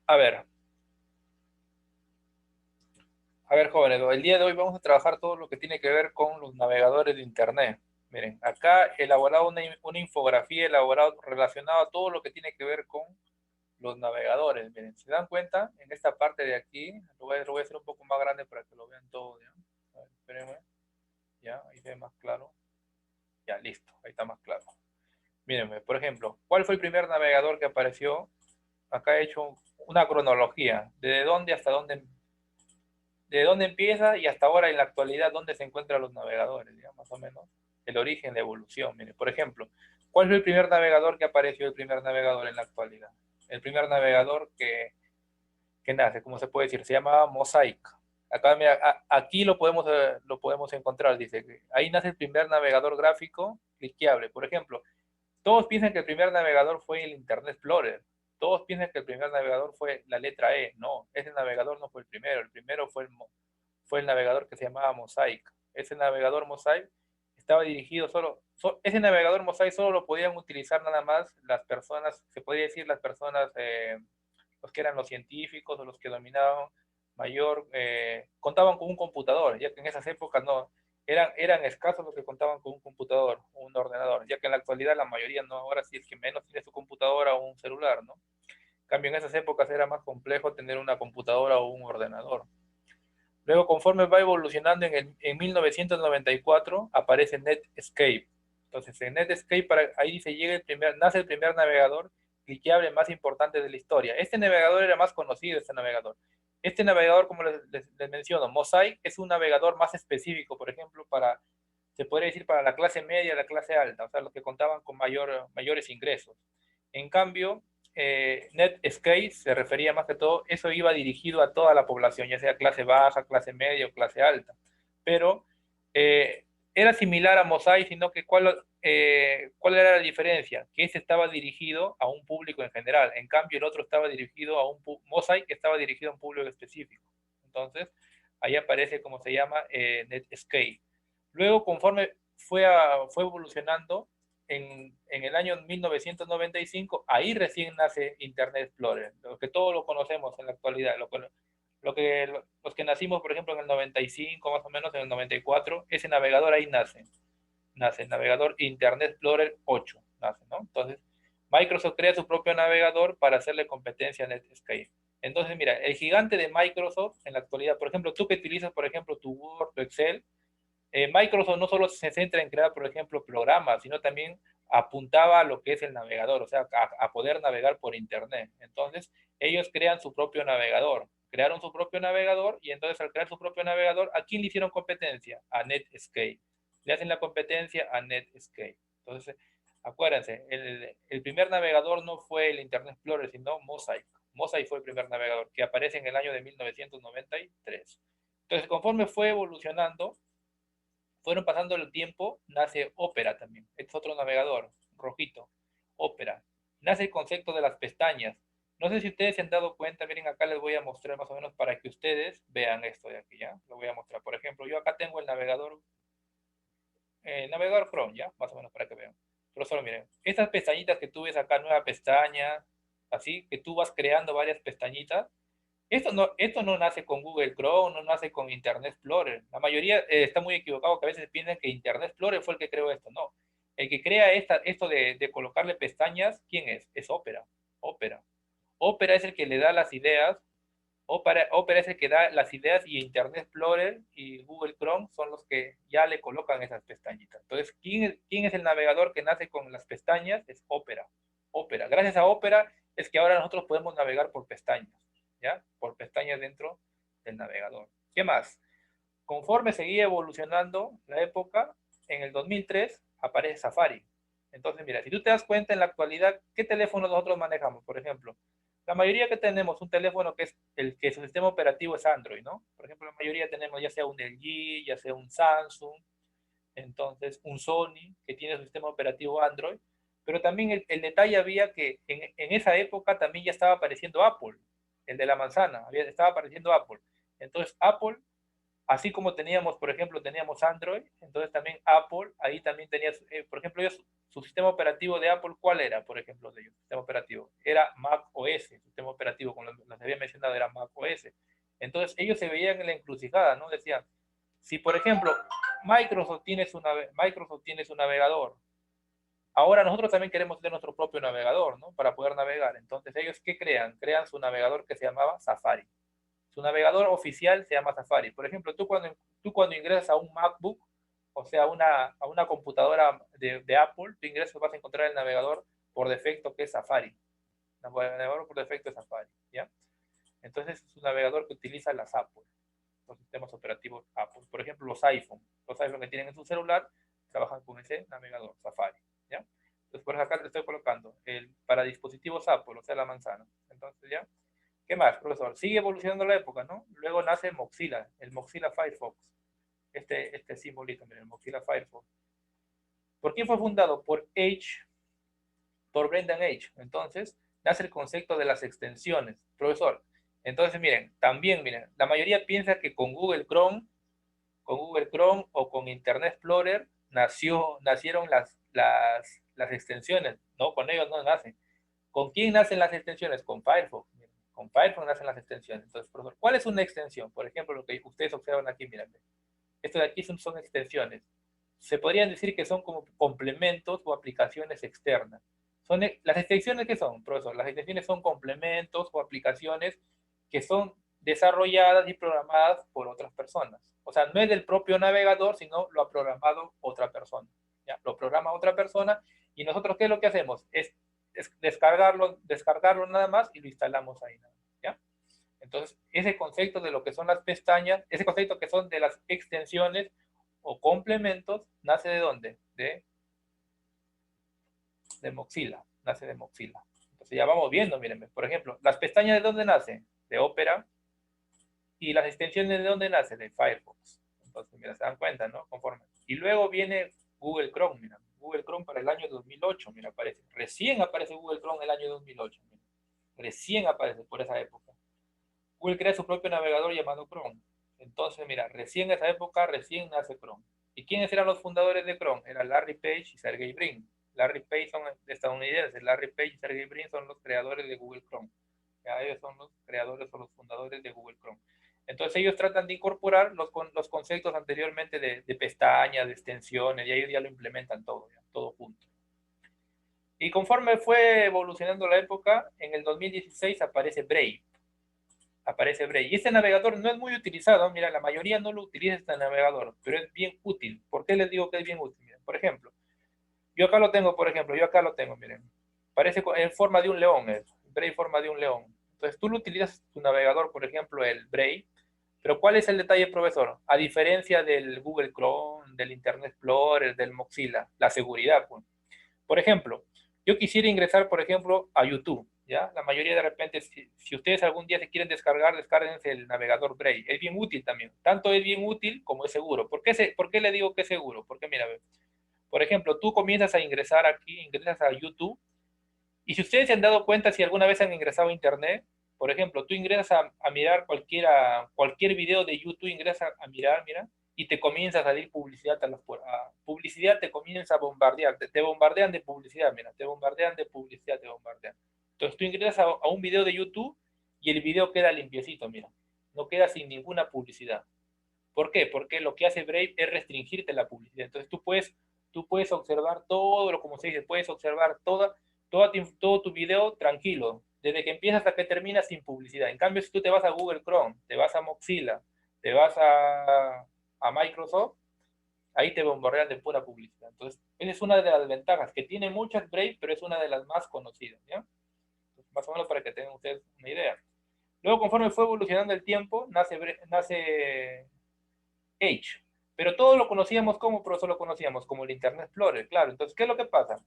A ver, jóvenes, el día de hoy vamos a trabajar todo lo que tiene que ver con los navegadores de Internet. Miren, acá he elaborado una infografía elaborada relacionada a todo lo que tiene que ver con los navegadores. Miren, si dan cuenta, en esta parte de aquí, lo voy a hacer un poco más grande para que lo vean todo. ¿Ya? A ver, espérenme, ya, ahí se ve más claro. Ya, listo, ahí está más claro. Mírenme, por ejemplo, ¿cuál fue el primer navegador que apareció? Acá he hecho una cronología, de dónde empieza y hasta ahora en la actualidad dónde se encuentran los navegadores, ¿ya? Más o menos el origen, la evolución. Mire, por ejemplo, ¿cuál fue el primer navegador que apareció, el primer navegador en la actualidad? El primer navegador que nace, como se puede decir, se llamaba Mosaic. Acá, mira, aquí lo podemos encontrar, dice que ahí nace el primer navegador gráfico cliqueable. Por ejemplo, todos piensan que el primer navegador fue el Internet Explorer. Todos piensan que el primer navegador fue la letra E. No, ese navegador no fue el primero. El primero fue el navegador que se llamaba Mosaic. Ese navegador Mosaic estaba dirigido ese navegador Mosaic solo lo podían utilizar nada más las personas, se podría decir las personas, los que eran los científicos o los que dominaban contaban con un computador, ya que en esas épocas no, eran escasos los que contaban con un computador o un ordenador, ya que en la actualidad la mayoría no, ahora sí es que menos tiene su computadora o un celular, ¿no? En cambio, en esas épocas era más complejo tener una computadora o un ordenador. Luego, conforme va evolucionando, en 1994 aparece Netscape. Entonces, en Netscape, ahí se llega nace el primer navegador cliqueable más importante de la historia. Este navegador era más conocido, este navegador. Este navegador, como les menciono, Mosaic, es un navegador más específico, por ejemplo, se podría decir, para la clase media, la clase alta, o sea, los que contaban con mayores ingresos. En cambio, Netscape se refería más que todo, eso iba dirigido a toda la población, ya sea clase baja, clase media o clase alta. Pero era similar a Mosaic, sino que ¿cuál era la diferencia? Que ese estaba dirigido a un público en general, en cambio el otro estaba dirigido Mosaic estaba dirigido a un público específico. Entonces, ahí aparece como se llama Netscape. Luego, conforme fue evolucionando, en el año 1995, ahí recién nace Internet Explorer, lo que todos lo conocemos en la actualidad, los que nacimos, por ejemplo, en el 95, más o menos, en el 94, ese navegador ahí nace el navegador Internet Explorer 8, nace, ¿no? Entonces, Microsoft crea su propio navegador para hacerle competencia a Netscape. Entonces, mira, el gigante de Microsoft en la actualidad, por ejemplo, tú que utilizas, por ejemplo, tu Word, tu Excel, Microsoft no solo se centra en crear, por ejemplo, programas, sino también apuntaba a lo que es el navegador, o sea, a poder navegar por Internet. Entonces, ellos crean su propio navegador, crearon su propio navegador y entonces al crear su propio navegador, ¿a quién le hicieron competencia? A Netscape. Le hacen la competencia a Netscape. Entonces, acuérdense, el primer navegador no fue el Internet Explorer, sino Mosaic. Mosaic fue el primer navegador que aparece en el año de 1993. Entonces, conforme fue evolucionando, fueron pasando el tiempo, nace Opera también. Este es otro navegador, rojito, Opera. Nace el concepto de las pestañas. No sé si ustedes se han dado cuenta, miren acá les voy a mostrar más o menos para que ustedes vean esto de aquí, ¿ya? Lo voy a mostrar. Por ejemplo, yo acá tengo el navegador Chrome, ¿ya? Más o menos para que vean. Pero solo miren, estas pestañitas que tú ves acá, nueva pestaña, así, que tú vas creando varias pestañitas, esto no nace con Google Chrome, no nace con Internet Explorer. La mayoría está muy equivocado, que a veces piensan que Internet Explorer fue el que creó esto. No. El que crea esto de colocarle pestañas, ¿quién es? Es Opera. Opera. Opera es el que le da las ideas. Opera es el que da las ideas y Internet Explorer y Google Chrome son los que ya le colocan esas pestañitas. Entonces, ¿quién es el navegador que nace con las pestañas? Es Opera. Opera. Gracias a Opera es que ahora nosotros podemos navegar por pestañas. ¿Ya? Por pestañas dentro del navegador. ¿Qué más? Conforme seguía evolucionando la época, en el 2003 aparece Safari. Entonces, mira, si tú te das cuenta en la actualidad, ¿qué teléfono nosotros manejamos? Por ejemplo, la mayoría que tenemos un teléfono que es el que su sistema operativo es Android, ¿no? Por ejemplo, la mayoría tenemos ya sea un LG, ya sea un Samsung, entonces un Sony que tiene su sistema operativo Android, pero también el detalle había que en esa época también ya estaba apareciendo Apple, el de la manzana, estaba apareciendo Apple. Entonces Apple, así como teníamos, por ejemplo, teníamos Android, entonces también Apple, ahí también tenía, por ejemplo, ellos, su sistema operativo de Apple, ¿cuál era, por ejemplo, de ellos? Sistema operativo. Era Mac OS, el sistema operativo, como les había mencionado, era Mac OS. Entonces, ellos se veían en la encrucijada, ¿no? Decían, si, por ejemplo, Microsoft tiene su navegador, ahora nosotros también queremos tener nuestro propio navegador, ¿no? Para poder navegar. Entonces, ¿ellos qué crean? Crean su navegador que se llamaba Safari. Su navegador oficial se llama Safari. Por ejemplo, tú cuando ingresas a un MacBook, o sea, a una computadora de Apple, tú ingresas, vas a encontrar el navegador por defecto que es Safari. El navegador por defecto es Safari, ¿ya? Entonces, es un navegador que utiliza las Apple, los sistemas operativos Apple. Por ejemplo, los iPhone que tienen en su celular, trabajan con ese navegador, Safari, ¿ya? Entonces, por acá le estoy colocando para dispositivos Apple, o sea, la manzana. Entonces, ¿ya? ¿Qué más, profesor? Sigue evolucionando la época, ¿no? Luego nace Mozilla, el Mozilla Firefox. Este simbolito, miren, el Mozilla Firefox. ¿Por quién fue fundado? Por Brendan H. Entonces, nace el concepto de las extensiones. Profesor, entonces miren, también miren, la mayoría piensa que con Google Chrome o con Internet Explorer nacieron las extensiones. No, con ellos no nacen. ¿Con quién nacen las extensiones? Con Firefox. Con Firefox nacen las extensiones. Entonces, profesor, ¿cuál es una extensión? Por ejemplo, lo que ustedes observan aquí, miren. Esto de aquí son extensiones. Se podrían decir que son como complementos o aplicaciones externas. Las extensiones, ¿qué son, profesor? Las extensiones son complementos o aplicaciones que son desarrolladas y programadas por otras personas. O sea, no es del propio navegador, sino lo ha programado otra persona. ¿Ya? Lo programa otra persona y nosotros, ¿qué es lo que hacemos? Es descargarlo nada más y lo instalamos ahí. ¿Ya? Entonces, ese concepto de lo que son las pestañas, ese concepto que son de las extensiones o complementos, ¿nace de dónde? De Mozilla, nace de Mozilla. Entonces ya vamos viendo, miren, por ejemplo, las pestañas de dónde nacen? De Opera, y las extensiones de dónde nacen? De Firefox. Entonces, mira, se dan cuenta, ¿no? Conforme. Y luego viene Google Chrome, mira, Google Chrome para el año 2008, mira, aparece. Recién aparece Google Chrome en el año 2008, mira. Recién aparece por esa época. Google crea su propio navegador llamado Chrome. Entonces, mira, recién en esa época, recién nace Chrome. ¿Y quiénes eran los fundadores de Chrome? Eran Larry Page y Sergey Brin. Larry Page son estadounidenses, Larry Page y Sergey Brin son los creadores de Google Chrome. Ya ellos son los creadores o los fundadores de Google Chrome. Entonces ellos tratan de incorporar los conceptos anteriormente de pestañas, de extensiones, y ellos ya lo implementan todo, ya, todo junto. Y conforme fue evolucionando la época, en el 2016 aparece Brave. Y este navegador no es muy utilizado, mira, la mayoría no lo utiliza este navegador, pero es bien útil. ¿Por qué les digo que es bien útil? Miren, por ejemplo, yo acá lo tengo, miren, parece en forma de un león, Brave forma de un león. Entonces tú lo utilizas tu navegador, por ejemplo, el Brave, pero ¿cuál es el detalle, profesor? A diferencia del Google Chrome, del Internet Explorer, del Mozilla, la seguridad, pues. Por ejemplo, yo quisiera ingresar, por ejemplo, a YouTube, ¿ya? La mayoría de repente, si ustedes algún día se quieren descargar, descárguense el navegador Brave. Es bien útil también. Tanto es bien útil como es seguro. ¿Por qué le digo que es seguro? Porque mira, por ejemplo, tú comienzas a ingresar aquí, ingresas a YouTube, y si ustedes se han dado cuenta, si alguna vez han ingresado a Internet, por ejemplo, tú ingresas a mirar cualquier video de YouTube, ingresas a mirar, mira, y te comienza a salir publicidad, publicidad te comienza a bombardear, te bombardean de publicidad, mira, te bombardean de publicidad, te bombardean. Entonces tú ingresas a un video de YouTube y el video queda limpiecito, mira, no queda sin ninguna publicidad. ¿Por qué? Porque lo que hace Brave es restringirte la publicidad. Entonces tú puedes observar todo, lo como se dice, puedes observar todo tu video tranquilo, desde que empiezas hasta que terminas sin publicidad. En cambio, si tú te vas a Google Chrome, te vas a Mozilla, te vas a Microsoft, ahí te bombardean de pura publicidad. Entonces, esa es una de las ventajas, que tiene muchas Brave, pero es una de las más conocidas, ¿ya? Entonces, más o menos para que tengan ustedes una idea. Luego, conforme fue evolucionando el tiempo, nace Edge. Pero todos lo conocíamos como, pero solo conocíamos como el Internet Explorer, claro. Entonces, ¿qué es lo que pasa?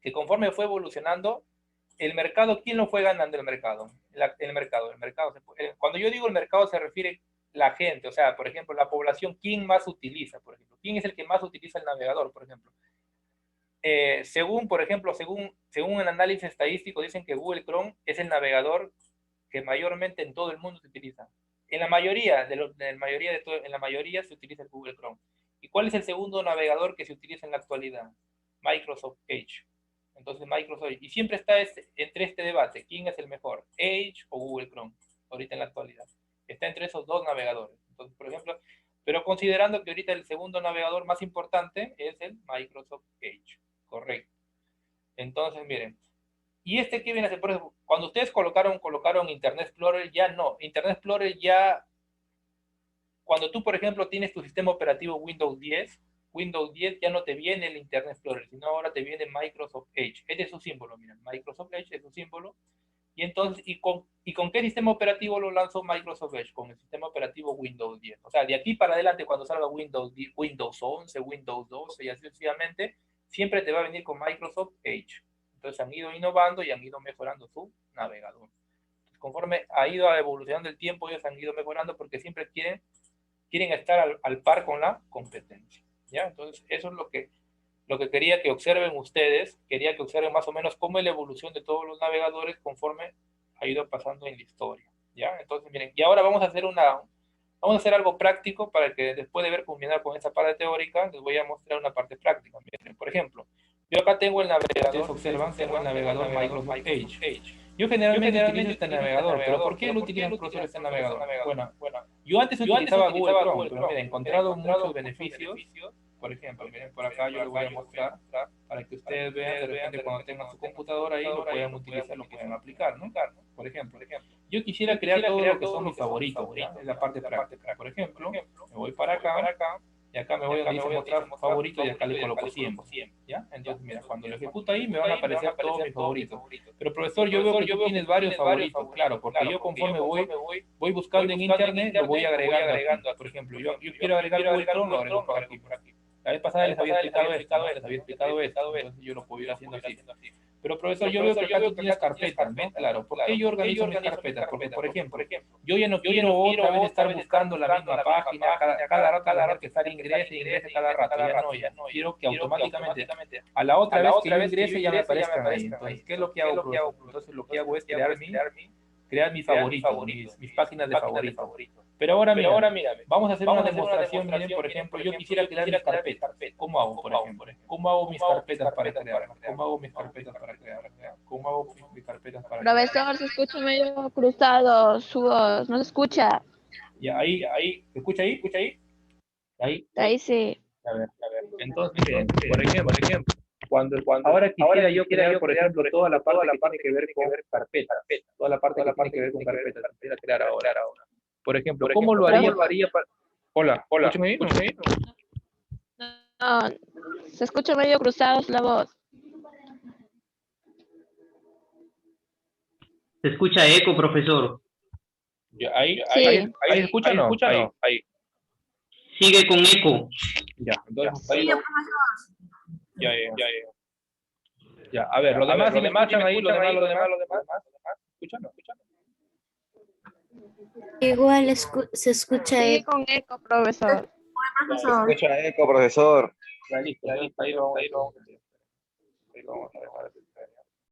Que conforme fue evolucionando, el mercado, ¿quién lo fue ganando el mercado? Cuando yo digo el mercado se refiere la gente, o sea, por ejemplo, la población, ¿quién más utiliza? Por ejemplo, ¿quién es el que más utiliza el navegador, por ejemplo? Por ejemplo, según un análisis estadístico, dicen que Google Chrome es el navegador que mayormente en todo el mundo se utiliza. En la mayoría, en la mayoría se utiliza el Google Chrome. ¿Y cuál es el segundo navegador que se utiliza en la actualidad? Microsoft Edge. Entonces Microsoft, y siempre está entre este debate, ¿quién es el mejor? Edge o Google Chrome, ahorita en la actualidad. Está entre esos dos navegadores. Entonces, por ejemplo, pero considerando que ahorita el segundo navegador más importante es el Microsoft Edge, correcto. Entonces, miren, y este que viene a ser, por ejemplo, cuando ustedes colocaron Internet Explorer, ya no. Internet Explorer ya, cuando tú, por ejemplo, tienes tu sistema operativo Windows 10 ya no te viene el Internet Explorer, sino ahora te viene Microsoft Edge. Este es su símbolo, miren, Microsoft Edge es su símbolo. Y entonces, ¿y con qué sistema operativo lo lanzó Microsoft Edge? Con el sistema operativo Windows 10. O sea, de aquí para adelante, cuando salga Windows 10, Windows 11, Windows 12 y así sucesivamente, siempre te va a venir con Microsoft Edge. Entonces han ido innovando y han ido mejorando su navegador. Conforme ha ido evolucionando el tiempo, ellos han ido mejorando porque siempre quieren estar al par con la competencia. ¿Ya? Entonces, eso es lo que quería que observen ustedes. Quería que observen más o menos cómo es la evolución de todos los navegadores conforme ha ido pasando en la historia. ¿Ya? Entonces, miren, y ahora vamos a hacer algo práctico para que después de ver culminar con esta parte teórica, les voy a mostrar una parte práctica. Miren, por ejemplo, yo acá tengo el navegador, observan, tengo el navegador Microsoft Edge. Yo generalmente utilizo este navegador, pero ¿por qué lo utilizo profesor este navegador? Bueno, yo antes utilizaba Google Chrome, pero miren, he encontrado muchos beneficios. Por ejemplo, miren, por acá yo les voy a mostrar para que ustedes vean de repente cuando tengan su computadora ahí lo puedan utilizar, lo puedan aplicar, ¿no? Por ejemplo, yo quisiera crear todo lo que son mis favoritos, ¿ya? Es la parte práctica. Por ejemplo, me voy para acá y acá me voy a mostrar favoritos y acá le coloco 100, ¿ya? Entonces, mira, cuando lo ejecuto ahí me van a aparecer todos mis favoritos. Pero profesor, yo veo que tú tienes varios favoritos, claro, porque yo conforme voy buscando en internet, lo voy agregando. Por ejemplo, yo quiero agregar Google Chrome, lo agrego por aquí. La vez pasada les había explicado esto, entonces yo lo puedo ir haciendo así. Pero profesor, yo veo que acá tú tienes carpetas, ¿no? Claro, ¿por qué yo organizo mis carpetas? Porque, por ejemplo, yo ya no quiero otra vez estar buscando la misma página, cada rato tener que estar ingrese cada rato, ya no. Quiero que automáticamente, a la otra vez que yo ingrese ya me aparezcan ahí. Entonces, ¿qué es lo que hago, profesor? Entonces, lo que hago es crear mis favoritos, mis páginas de favoritos. Pero ahora mírame, vamos a hacer una demostración, miren, por ejemplo, yo quisiera crear mis carpetas. ¿Cómo hago, por ejemplo? ¿Cómo hago mis carpetas para crear? ¿Cómo hago mis carpetas para crear? ¿Cómo hago mis carpetas para crear? Profesor, se escucha medio cruzado su voz, no se escucha. Ya, ahí, ¿se escucha ahí? ¿Escucha ahí? Ahí sí. A ver. Entonces, miren, por ejemplo, ahora quisiera yo crear, por ejemplo, toda la parte que tiene que ver con carpetas. Toda la parte que tiene que ver con carpetas. Quisiera crear ahora. Por ejemplo, ¿cómo lo haría para... Hola, ¿escúchame ahí? No, se escucha medio cruzado la voz. Se escucha eco, profesor. Ya, ahí escucha, ¿no? Ahí. Sigue con eco. Ya, entonces ahí Ya, a ver, los demás, si me escuchan ahí, los demás, ¿escuchan? Igual se escucha Sigue con eco, profesor. profesor. Escucha eco, profesor. Ya, listo, ahí lo vamos a dejar.